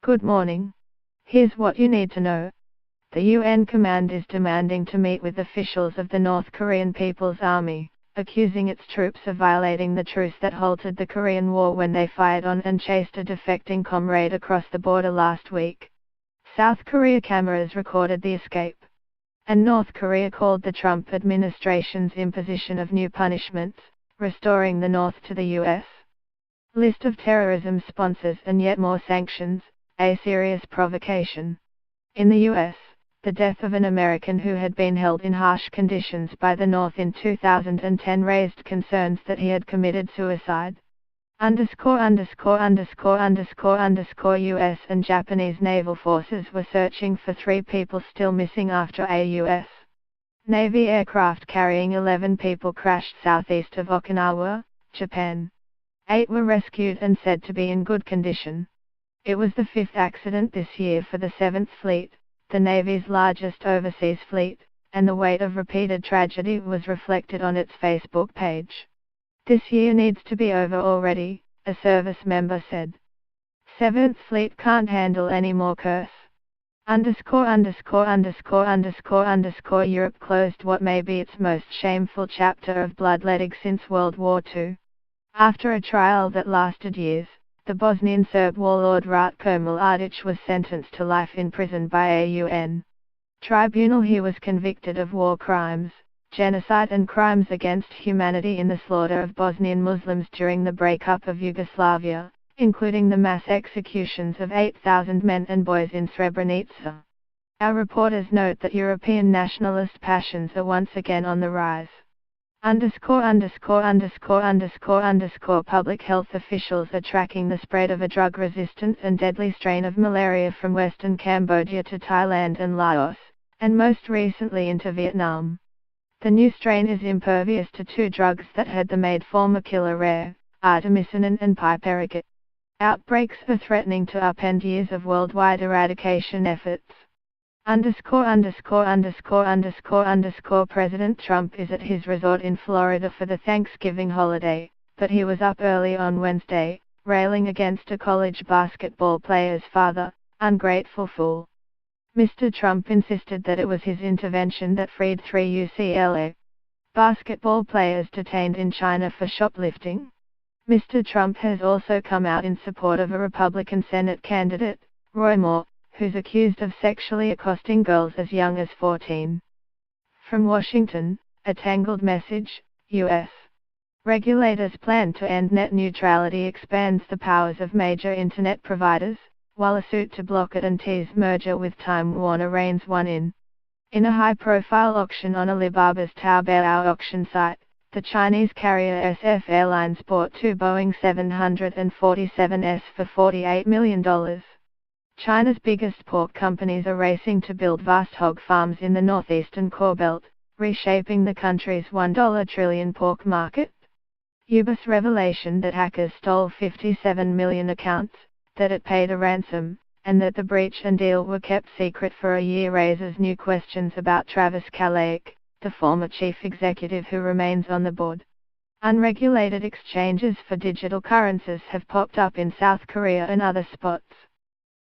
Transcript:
Good morning. Here's what you need to know. The UN command is demanding to meet with officials of the North Korean People's Army, accusing its troops of violating the truce that halted the Korean War when they fired on and chased a defecting comrade across the border last week. South Korea cameras recorded the escape. And North Korea called the Trump administration's imposition of new punishments, restoring the North to the US. List of terrorism sponsors and yet more sanctions, a serious provocation. In the US, the death of an American who had been held in harsh conditions by the North in 2010 raised concerns that he had committed suicide. US and Japanese naval forces were searching for 3 people still missing after a US Navy aircraft carrying 11 people crashed southeast of Okinawa, Japan. 8 were rescued and said to be in good condition. It was the 5th accident this year for the 7th Fleet, the Navy's largest overseas fleet, and the weight of repeated tragedy was reflected on its Facebook page. This year needs to be over already, a service member said. 7th Fleet can't handle any more curse. Europe closed what may be its most shameful chapter of bloodletting since World War II. After a trial that lasted years, the Bosnian Serb warlord Ratko Mladic was sentenced to life in prison by a UN tribunal. He was convicted of war crimes, genocide and crimes against humanity in the slaughter of Bosnian Muslims during the breakup of Yugoslavia, including the mass executions of 8,000 men and boys in Srebrenica. Our reporters note that European nationalist passions are once again on the rise. Public health officials are tracking the spread of a drug-resistant and deadly strain of malaria from western Cambodia to Thailand and Laos, and most recently into Vietnam. The new strain is impervious to 2 drugs that had the made former killer rare, artemisinin and piperacin. Outbreaks are threatening to upend years of worldwide eradication efforts. President Trump is at his resort in Florida for the Thanksgiving holiday, but he was up early on Wednesday, railing against a college basketball player's father, ungrateful fool. Mr. Trump insisted that it was his intervention that freed 3 UCLA basketball players detained in China for shoplifting. Mr. Trump has also come out in support of a Republican Senate candidate, Roy Moore, who's accused of sexually accosting girls as young as 14. From Washington, a tangled message. U.S. regulators plan to end net neutrality expands the powers of major internet providers, while a suit to block AT&T's merger with Time Warner reigns one in. In a high-profile auction on Alibaba's Taobao auction site, the Chinese carrier SF Airlines bought 2 Boeing 747s for $48 million. China's biggest pork companies are racing to build vast hog farms in the northeastern core belt, reshaping the country's $1 trillion pork market. UBS revelation that hackers stole 57 million accounts, that it paid a ransom, and that the breach and deal were kept secret for a year raises new questions about Travis Kalanick, the former chief executive who remains on the board. Unregulated exchanges for digital currencies have popped up in South Korea and other spots.